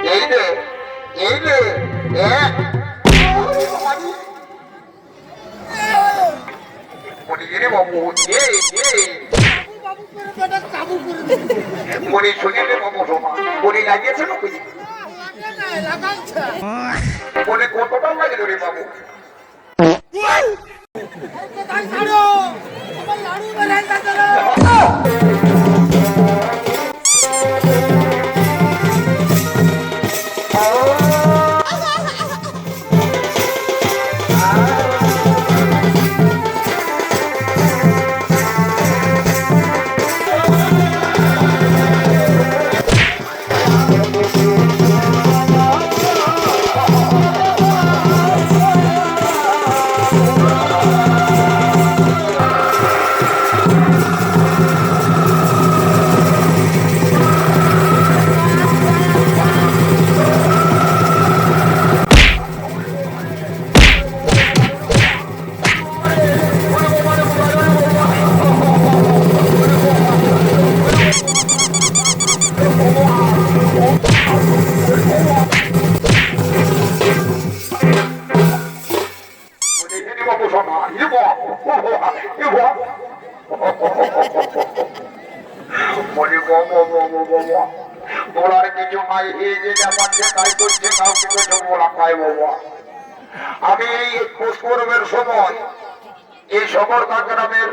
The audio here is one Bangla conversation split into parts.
এই রে এই রে বাবু মনে শুনিলে বাবু সোমা মনে লাগিয়েছে না মনে কতটা লাগলো রে বাবু বলার কিছু নাই এই যে ব্যাপারটা তাই করছে কাউকে কিছু বলা পাই বাবা আমি এই পুষ্করমের সময় এই সমরকা গ্রামের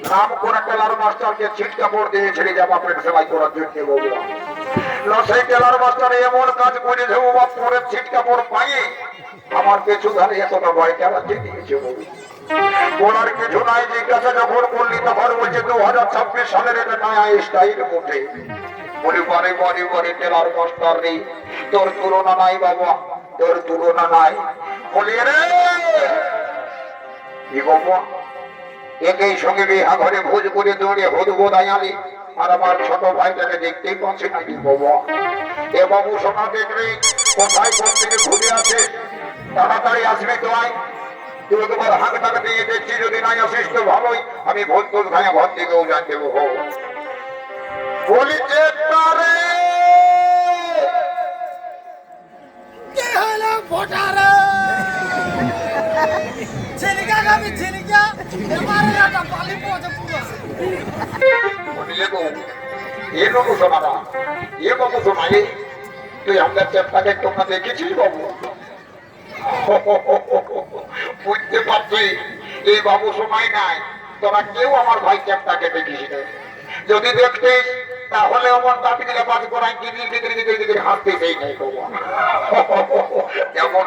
নাম করা টেলার মাস্টারকে ছিট কাপড় দিয়েছিলি জামা প্যান্ট সেলাই করার জন্য বাবা না সেই টেলার মাস্টার এমন কাজ করে দেবো বা পরে ছিট কাপড় পাইয়ে আমার পেছু ধারে এতটা ভয় চালাতে দিয়েছে বাবু বলার কিছু নাই জিজ্ঞাসা যখন করলি তখন বলছে 2026 সালের এটা নয়া স্টাইল উঠে বলি বারে বারে বারে টেলার মাস্টার নেই তোর তুলনা নাই বাবা তোর তুলনা নাই বলি রে কি বাবা একই সঙ্গে বিহা ঘরে ভোজ করে দৌড়ে হদবো দায়ালি আর আমার ছোট ভাইটাকে দেখতেই পাচ্ছি নাকি বাবা এ বাবু সোনা দেখলে কোথায় কোন থেকে ঘুরে আসে তাড়াতাড়ি আসবে তো আয় তুই তোমার হাত টাকা দিয়ে দেখছি যদি নাই আসিস তো ভালোই আমি ভোজ তোর খায়া ঘর থেকেও জানতে দেবো বলি যে তারে কি হলো ভোটারে ছেলেকা গাবি ছেলেকা আমারে একটা পালি পড়ে পুরো বলি এ বাবু সোনারা এ বাবু সোনাই তুই আমাদের চেপটাকে তোমরা দেখেছিস বাবু বুঝতে পারছি এই বাবু সময় নাই তোরা কেউ আমার ভাই চেপটাকে দেখিস যদি দেখতিস তাহলে আমার দাবি দিলে বাজ করাই দিদি হাসতে সেই নাই যেমন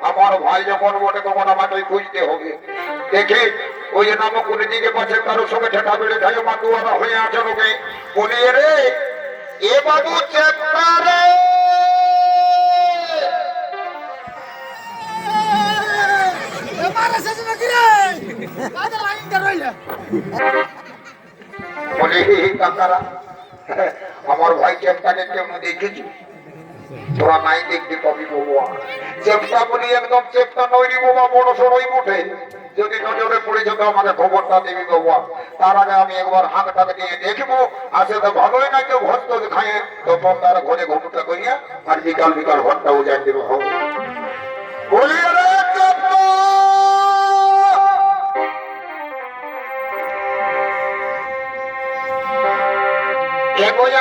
আমার ভাই যখন বটে তখন আমাকে খুঁজতে হবে দেখে ওই যে নামক কোন দিকে পাচ্ছে কারোর সঙ্গে ঠেকা বেড়ে খাই মা দুয়ারা হয়ে আছে লোকে বলিয়ে রে এ বাবু চেপটা রে আমার ভাই চেপটাকে কেমন দেখেছি তোরা নাই দেখতে পাবি বাবা চেপটা বলি একদম চেপটা নইনি বাবা বড় সরই উঠে যদি নজরে পড়ে যেত আমাকে খবরটা দিবি বাবা তার আগে আমি একবার হাতটাকে দিয়ে দেখবো আসে তো ভালোই নাই তো ঘর তো খাইয়ে তখন তারা ঘরে ঘুমটা করিয়া আর বিকাল বিকাল ঘরটা উজাই দেবো হোক বলি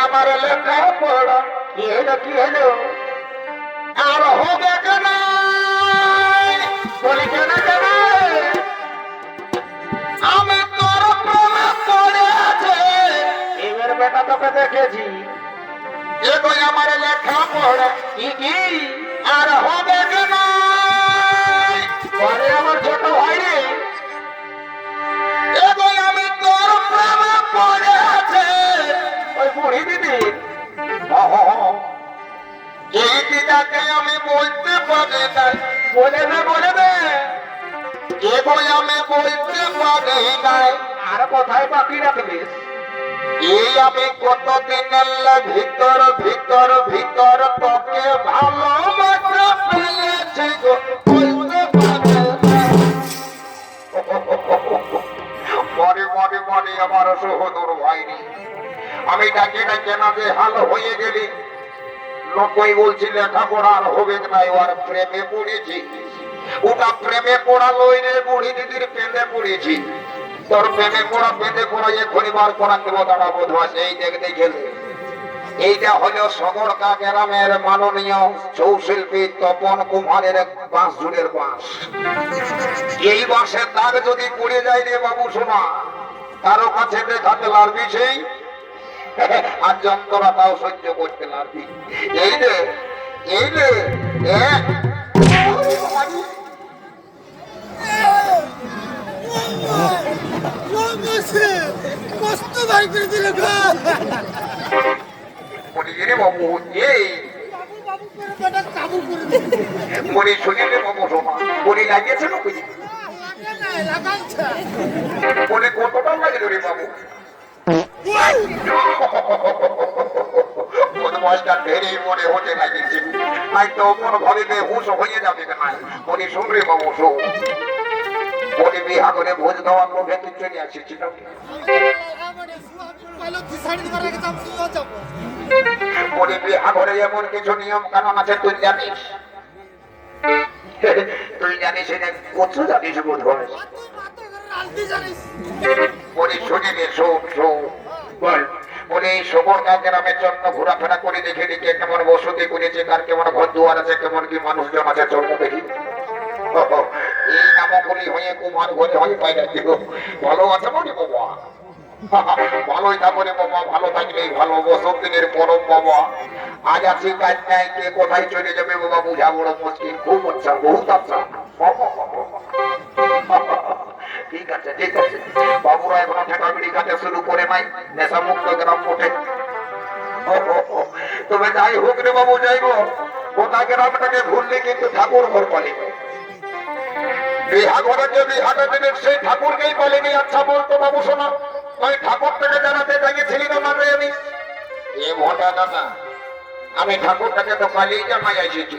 আমার লেখা পড়া কি হলো আর হবে কেন বলি কেন আমি তোর প্রেমে পড়ে আছে এবার বেটা তোকে দেখেছি এগোই আমার লেখা পড়া কি আর হবে কেন পরে আমার ছোট ভাই রে এগোই আমি তোর প্রেমে পড়ে আছে ওই বুড়ি দিদি এই দিদাকে আমি বলতে পারি নাই বলে দে এগোই আমি বলতে পারি নাই আর কোথায় বাকি রাখবিস এই আমি কতদিনের ভিতর ভিতর ভিতর তোকে ভালোবাসা পেয়েছি গো মরে আমার সহোদর ভাই আমি ডাকে না যে হাল হয়ে গেলি তুই বলছি লেখাপড়া আর হবে না, ওর প্রেমে পড়েছি। ওটা প্রেমে পড়া লই রে, বুড়ি দিদির প্রেমে পড়েছি। তোর প্রেমে পড়া পেঁধে পড়া এক্ষুনি বার করা দেবো, দাঁড়া বোধ আছে। এই দেখতে গেলে এইটা হলো সগরকা গ্রামের মাননীয় চৌশিল্পী তপন কুমারের বাঁশ জুড়ের বাঁশ। এই বাঁশের দাগ যদি পড়ে যায় রে বাবু শোনা, কারো কাছে দেখাতে লারবি সেই, আর যন্ত্রণাটাও সহ্য করতে লারবি। এই রে এই রে কষ্ট ভাই করে দিল গো। বাবু এই বাবু করে বেটা কাবু করে দিল। মনে শুনিলে বাবু শোনা, মনে লাগিয়েছে না বুঝি? লাগে না, লাগাচ্ছে। মনে কতটা লাগে রে বাবু? বদমাসটা ঢেরে মনে হতে লাগিয়েছে, নাই তো কোনো ভাবে বেহুশ হয়ে যাবে না। মনে শুন রে বাবু শোন, মনে বিহা করে ভোজ দেওয়ার লোভে তুই চলে আসিছিলাম। মনে বিহা করে এমন কিছু নিয়ম কানুন আছে তুই জানিস? তুই জানিস এটা কোথাও জানিস বোধ হয়? মনে শুনিলে শোন শোন বল। বলে এই সবরকা গ্রামের জন্য ঘোরাফেরা করে দেখে দেখে কেমন বসতি করেছে, কার কেমন ঘর দুয়ার আছে, কেমন কি মানুষজন আছে, জন্ম দেখি। এই নামকলি হয়ে কুমার ঘরে হয়ে পাইলে দিব ভালো আছে মনে বাবা। ভালোই থাকো রে বাবা, ভালো থাকলেই ভালো। বছর দিনের পরব বাবা, আজ আছি কাজ নাই, কে কোথায় চলে যাবে বাবা বুঝা বড় মুশকিল। খুব আচ্ছা, বহুত আচ্ছা। ঠিক আছে ঠিক আছে, বাবুরা এখনো ঠেকা বিড়ি খাতে শুরু করে নাই, নেশা মুক্ত গ্রাম ওঠে। তবে যাই হোক রে বাবু, যাইব গোটা গ্রামটাকে ভুললে কিন্তু ঠাকুর ঘর পালিবে। বিহা ঘরে যে বিহাটা দিনের সেই ঠাকুরকেই পালিনি। আচ্ছা বলতো বাবু শোনা, ওই ঠাকুরটাকে জানাতে চাইছিলি না মানে আমি? এ ভোটা দাদা, আমি ঠাকুরটাকে তো পালিয়ে জানাই এসেছি।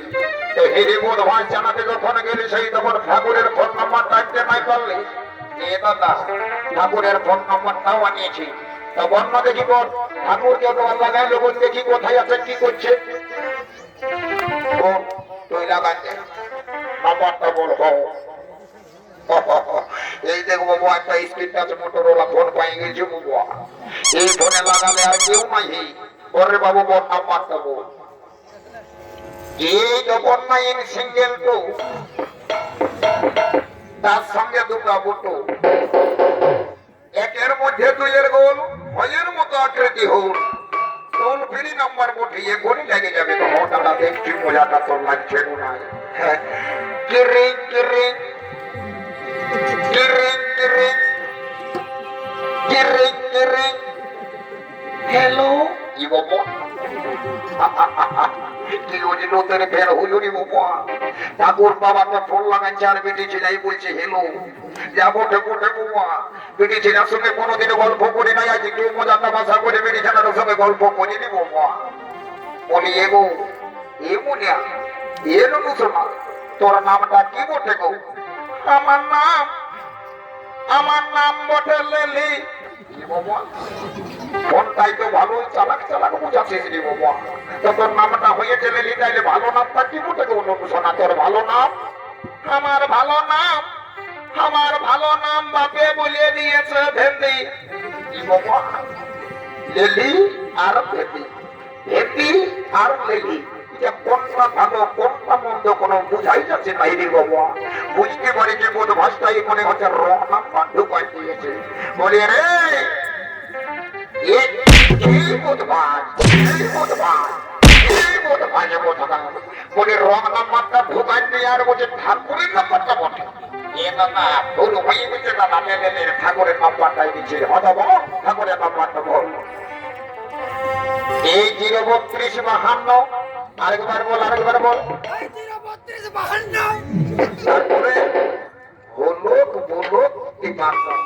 তো হেরে বোধ ভাই জানাতে যখন গেলি সেই তখন ঠাকুরের ফোন নাম্বার টাইপতে নাই পারলে। এ দাদা, ঠাকুরের ফোন নাম্বারটাও আনিয়েছি। তা বন্য দেখি বল, ঠাকুরকে তোমার লাগাই লোক দেখি কোথায় আছে কি করছে। তুই লাগাতে নাম্বারটা বল। এই দেখবো একটা স্ক্রিন টাচ মোটরওয়ালা ফোন পাই গেছি বাবা। এই ফোনে লাগালে আর কেউ নাই। ওরে বাবু বল নাম্বারটা বল। 899 সিঙ্গেল 2, তার সঙ্গে দুটো বুটো, একের মধ্যে দুইয়ের গোল, ভয়ের মতো আকৃতি হোক। টোল ফ্রি নাম্বার বটিয়ে গড়ি লেগে যাবে। ঘটনাটা দেখছি মজাটা তোর লাগছে না। কিরিং কিরিং কিরিং কিরিং কিরিং কিরিং। হ্যালো কি বাবা? কি ওই নতুন ফের হইল রে বাবা? ঠাকুর বাবাকে ফোন লাগাচ্ছে আর বেটি ছেলাই বলছে হেলো। যাবো ঠেকো ঠেকো মা, বেটি ছেলের সঙ্গে কোনোদিনও গল্প করে নাই, আজ একটু মজা তামাশা করে বেটি ছেলের সঙ্গে গল্প করে নিব মা। বলি এগো এগো না এলো শোনা, তোর নামটা কি বটে গো? আমার নাম বটে লেলি। ফোনটাই তো ভালো চালাক চালাক বুঝাচ্ছিস রে বাবা। তো তোর নামটা হয়েছে লেলি, তাইলে ভালো নামটা কি বটে গো শোনা? তোর ভালো নাম? আমার ভালো নাম, আমার ভালো নাম বাপে বলে দিয়েছে ভেন্দি। কি বাবা? লেলি আর ভেন্দি, ভেন্দি আর লেলি, কোনটা ভালো কোনটা মন্দ কোনো বুঝাই যাচ্ছে নাই রে বাবা। বুঝতে পারি যে বোধ ভাষাই মনে হচ্ছে রং নাম্বার ঢুকাই দিয়েছে। বলে রে বলে রং নাম্বারটা ঢুকাই দিয়ে আর বলছে ঠাকুরের নাম্বারটা বটে। এ দাদা ভুল হয়ে গেছে দাদা, ঠাকুরের নাম্বারটাই দিচ্ছে। হয়তো বল ঠাকুরের নাম্বারটা বল। এই 03252। আরেকবার বল আরেকবার বল। 03252। তারপরে হলুক বলুক 53।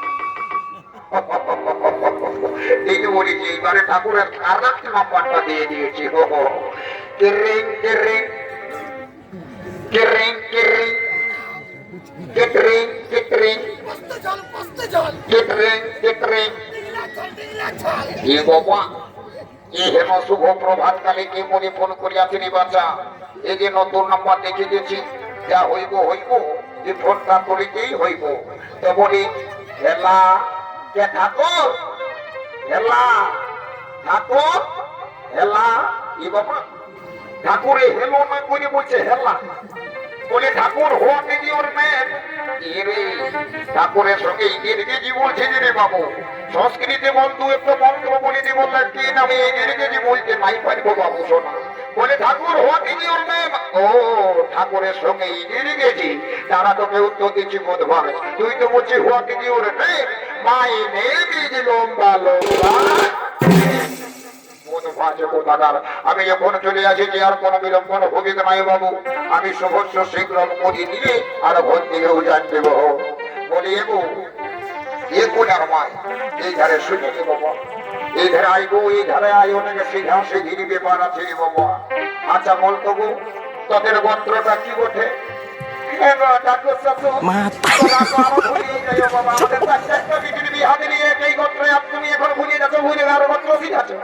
এই বলেছি এইবারে ঠাকুরের আর একটা নাম্বারটা দিয়ে দিয়েছি। কিরিং কিরিং কিরিং কিরিং কিরিং কিরিং কিরিং কিরিং। এ বাবা এই হেন শুভ প্রভাত কালে কে মনে ফোন করিয়াছিলি বাচ্চা, এই যে নতুন নাম্বার দেখে গেছি, যা হইব হইব, যে ফোনটা করিতেই হইব। তেমনি হেলা কে ঠাকুর, হেলা ঠাকুর, হেলা ই বাবা ঠাকুরে হেলো না করে বলছে হেলা, বলে ঠাকুর হোয়াট ইজ ইউর নেম? এরে ঠাকুরের সঙ্গে ইংরেজি বলছে যে রে বাবু, সংস্কৃতে বন্ধু একটা মন্ত্র বলে দি, বললে কি নামে ইংরেজি বলতে নাই পারবো বাবু শোনা। বলে ঠাকুর হোয়াট ইজ ইউর নেম? ও ঠাকুরের সঙ্গে ইংরেজি, তারা তোকে উত্তর দিচ্ছি বোধবার, তুই তো বলছি what is your name? My name is লম্বা লম্বা। আমি যখন চলে আসেছি আর কোনো বিলম্বন হবে নাই বাবু, আমি সহস্র শীঘ্র মোদি নিয়ে আর ভোট দিকেও জান দেব। বলি এবু এ কোনার মায় এই ধারে শুনে রে বাবা, এই ধারে আইবো, এই ধারে আই, অনেক সিধা সিধি ব্যাপার আছে রে বাবা। আচ্ছা বলতো গো, তোদের গোত্রটা কি বটে? তুমি এখন ভুলিয়ে যাচ্ছ, ভুলে আরো গোত্র ঠিক আছে।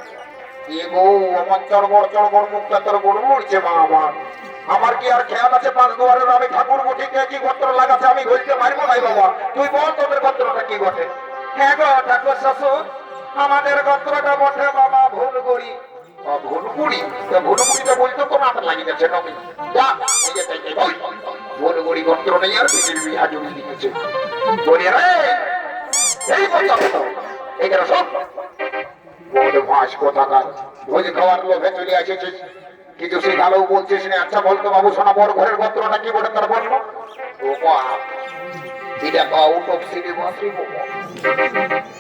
আমার কি আর খেয়াল আছে পাঁচ দুয়ারের আমি ঠাকুর বটি কে কি গোত্র লাগাচ্ছে আমি ঘুরতে পারবো নাই বাবা। তুই বল তোদের গোত্রটা কি বটে? হ্যাঁ গো ঠাকুর শ্বশুর, আমাদের গোত্রটা বটে বাবা ভুলগুড়ি। ভুলগুড়ি? ভুলগুড়িটা বলতে তো নাম লাগি গেছে নবী। ভুলগুড়ি গোত্র নেই আর পৃথিবী বিহা জমি দিয়েছে। বলি রে এই গোত্র এইখানে সব মাস কোথাকার ভোজ খাওয়ার লোভে চলে আসেছিস, কিছু শিখালেও বলছিস না। আচ্ছা বলতো বাবু শোনা, বড় ঘরের গোত্রটা কি বলে তার বলবো? ও বাপ, এটা আউট অফ সিলেবাস রে বাবা।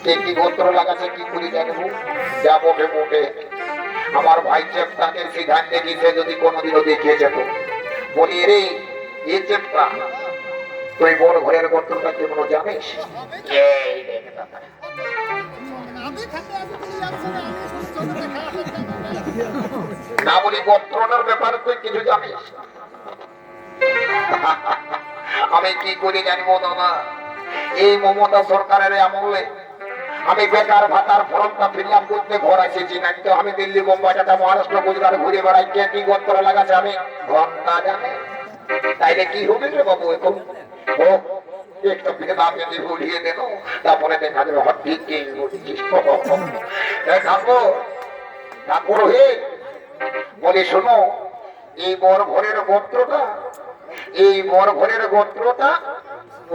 কে কি গোত্র লাগাছে কি করি জানবো? যা বটে বটে, আমার ভাই চেপটাকে সিদ্ধান্তে দিয়েছে, যদি কোনোদিনও দেখিয়ে যেত। বলি রে এ চেপটা, তুই বড় ঘরের গোত্রটা কেমন জানিস? এই দেখ দাদা, আমি খাতে আমি বলি যাচ্ছে না, আমি শুধু চলতে না বলি গোত্রটার ব্যাপারে তুই কিছু জানিস? আমি কি করে জানবো দাদা? এই মমতা সরকারের আমলে আমি বেকার ভাতার ফর্মটা ফিরিয়াম করতে ঘর এসেছি, নাকি তো আমি দিল্লি বোম্বাই টাটা মহারাষ্ট্র গুজরাট ঘুরে বেড়াই, কে কি গোত্র লাগাচ্ছে আমি ঘন্টা জানে। তাইলে কি হবে রে বাবু? এখন ও একটা ভেদা ভেদি ভুলিয়ে দেন, তারপরে দেখা যাবে হট ঠিক কে বলছিস। ঠাকুর ঠাকুর হে বলি শোনো, এই বড় ঘরের গোত্রটা, এই বড় ঘরের গোত্রটা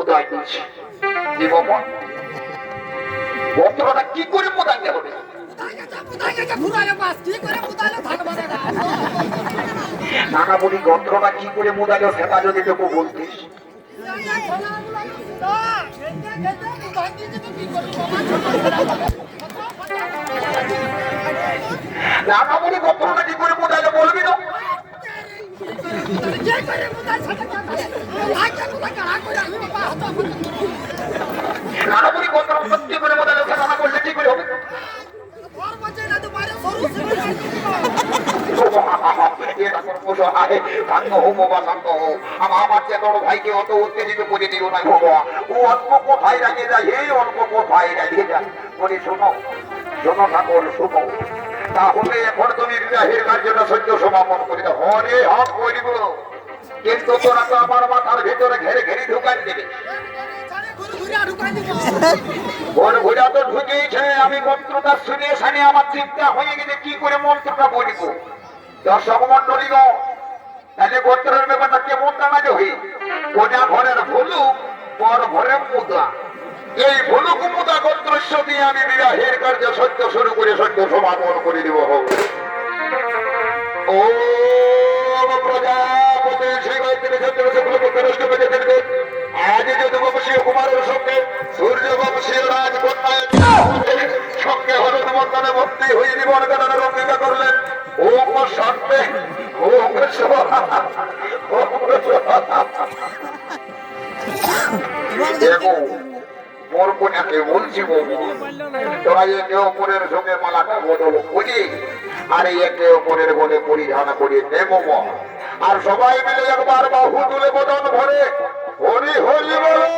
উদয় দিচ্ছে। গোত্রটা কি করে মোদাইতে হবে? নানা বলি গোত্রটা কি করে মোদাইল সেটা যদি তোকে বলতিস। নানা বলি গোত্রটা কি করে মোদাইল বলবি না? নানা বলি গোত্রটা কি করে মোদাইল সেটা না বললে কি করে হবে? আমার চেতন ভাইকে অত উত্তেজিত করে দিও না বাবা, ও অল্প কোথায় রাখিয়ে যায়, এই অল্প কোথায় রাখিয়ে যায়। বলি শোনো শোনো ঠাকুর শোনো, তাহলে এখন তুমি বিবাহের কার্যটা সহ্য সমাপন করে দাও। হরে হক করিব, কিন্তু তোরা তো আমার মাথার ভেতরে ঘেরে ঘেরে ঢুকান দেবে। ঘুরা তো ঢুকেইছে, আমি মন্ত্রটা শুনে শুনে আমার চিন্তা হয়ে গেছে কি করে মন্ত্রটা বলিব। দর্শক মন্ডলী গো, তাহলে গোত্রের ব্যাপারটা কেমন দাঁড়াবে হই? কোনা ঘরের ভুলুক, বর ঘরের মুদা, এই ভুলুক মুদা গোত্রস্য দিয়ে আমি বিবাহের কার্য সত্য শুরু করে সত্য সমাপন করে দিব। ও প্রজাপতি শ্রী গায়ত্রী চন্দ্র শুক্লপক্ষ নষ্ট করে দেবে। আজ যদুবংশীয় কুমারের সঙ্গে সূর্যবংশীয় রাজকন্যায় সঙ্গে হলুদ বন্ধনে ভর্তি হয়ে জীবন কাটানোর অঙ্গীকার করলেন। ওম শান্তি ওম মোর কোনাকে বলছি তোরা একে অপরের সঙ্গে মালাটা বদল বুঝি, আর একে অপরের বলে পরিধান করে নেব, আর সবাই মিলে একবার বাহু তুলে বদন ভরে হরি হরি বলো,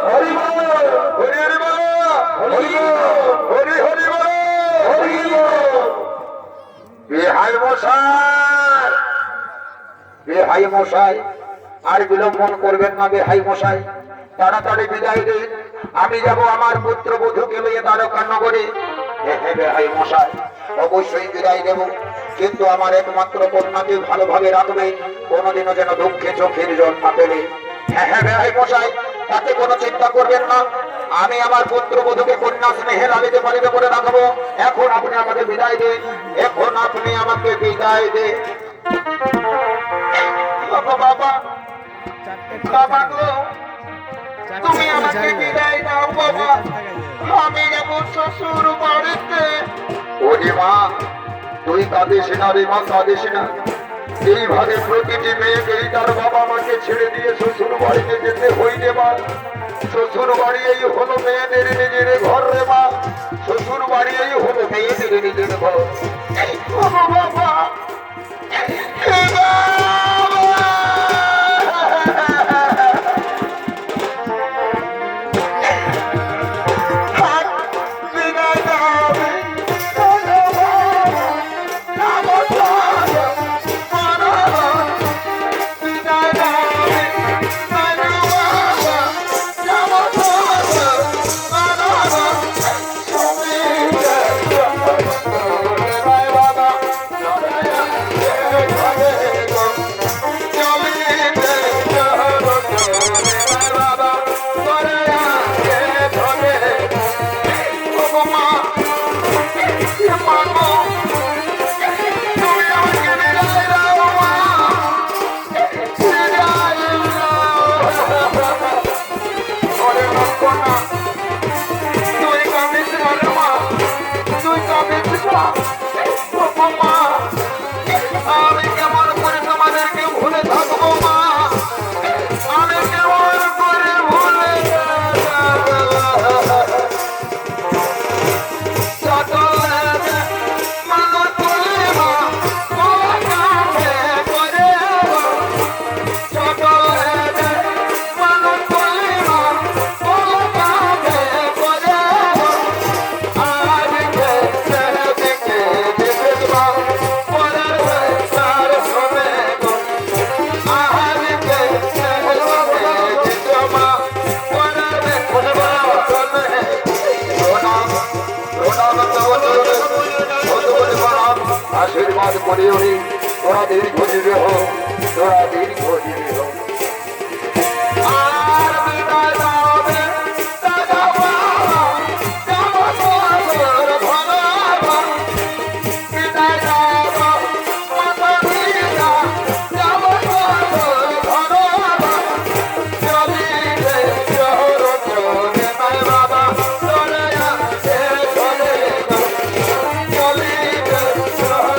হরি বলো, হরি হরি বলো, হরি হরি হরি বলো, হরি বলো। বেহাই মশাই, বেহাই মশাই, আর বিলম্বন করবেন না বেহাই মশাই, তাড়াতাড়ি বিদায় দিন। আমি যাব আমার পুত্র বধূকে লইয়ে দ্বারকা নগরে। হ্যাঁ বেহাই মশাই, অবশ্যই বিদায় দেব, কিন্তু আমার একমাত্র কন্যাকে ভালোভাবে রাখবেন, কোনোদিনও যেন দুঃখে চোখের জল না পেলে। হ্যাঁ বেহাই মশাই, তাতে কোনো চিন্তা করবেন না, আমি আমার পুত্র বধূকে কন্যা স্নেহে লালিতে পালিতে করে রাখবো। এখন আপনি আমাকে বিদায় দিন, এখন আপনি আমাকে বিদায় দিন। বাবা বাবা, বাবা গো, তুমি আমাকে বিদায় দাও বাবা, আমি যাব শ্বশুর বাড়িতে। ওরে মা, তুই কাঁদিস না রে মা, কাঁদিস না। এইভাবে প্রতিটি মেয়েকেই তার বাবা মাকে ছেড়ে দিয়ে শ্বশুর বাড়িতে যেতে হইবে মা। শ্বশুর বাড়ি এই হলো মেয়েদের নিজের ঘর রে মা, শ্বশুর বাড়ি এই হলো মেয়েদের নিজের ঘর। বাবা বাবা, আমি কেমন করে তোমাদেরকে ভুলে থাকবো মা, আমি কেমন করে ভুলে আশীর্বাদ করে উনি তোরা দীর্ঘ জীবী হোক, তোরা দীর্ঘ জীবী হোক। আর বিদায় দাবে দাদা বাবা, যাব তোর ভালো, বিদায় দাও মাতা পিতা, যাব তোর ভালো, চলিলে শহর চলে নাই বাবা, চলে আসে চলে চলিলে শহর।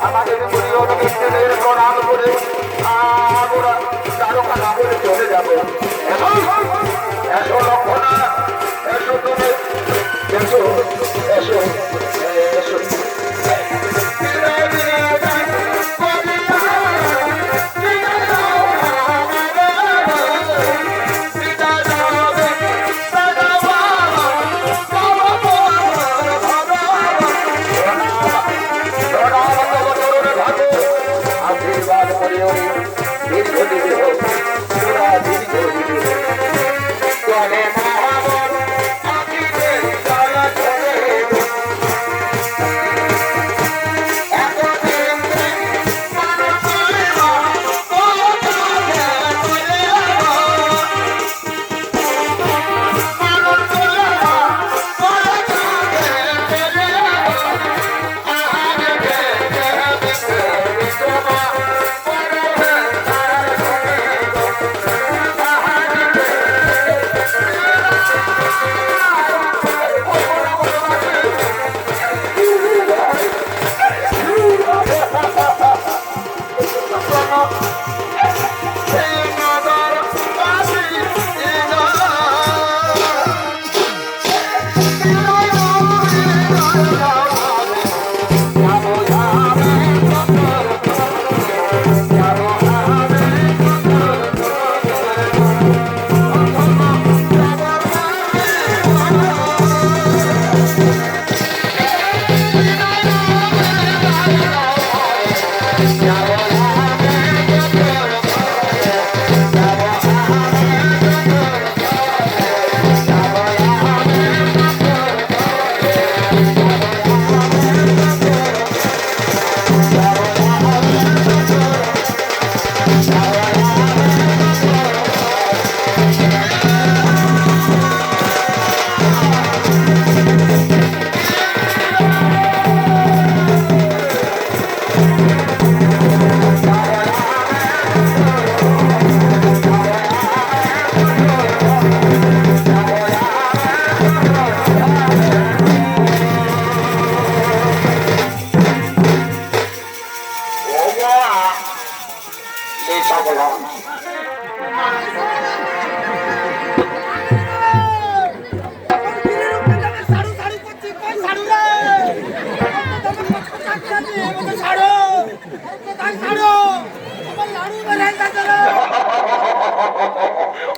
আমাদের প্রিয় প্রণাম করে আমরা দ্বারকা নগরে চলে যাবো। এসো লক্ষণা, এসো তুমি, এসো এসো এসো। আশীর্বাদ করে দীর্ঘ জীবী হোক, তোরা দীর্ঘ জীবী হোক।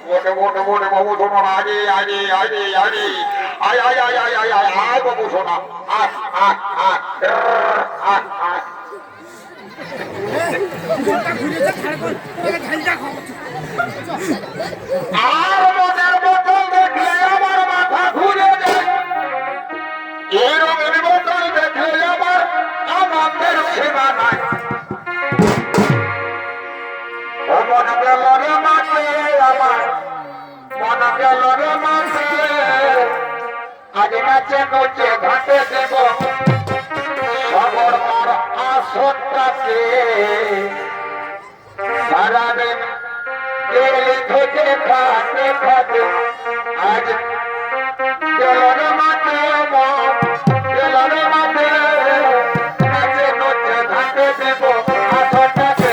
মোটে মোটে মোটে বাবু শোনো না, আগে আগে আগে আগে আয় আয় আয় আয় আয় আয় আয় বাবু শোনা, আয় আয় আয় আয় আয়। আর মনের বোতল দেখলে আমার মাথা ঘুরে যায়, এই রঙের বোতল দেখলে আমার আমাদের সেবা নাই। ও মন গেল রে মাঠে আমার, মন গেল রে মাঠে, আজ নাচে নচে ঘাটে দেব সবর মার আসনটাকে। সারাদিন তেল থেকে খাতে খাতে আজ গেল রে মাঠে, মন গেল রে মাঠে, নাচে নচে ঘাটে দেব আসনটাকে।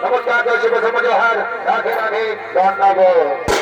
নমস্কার, জয় শিব, রাধে রাধে, ধন্যবাদ।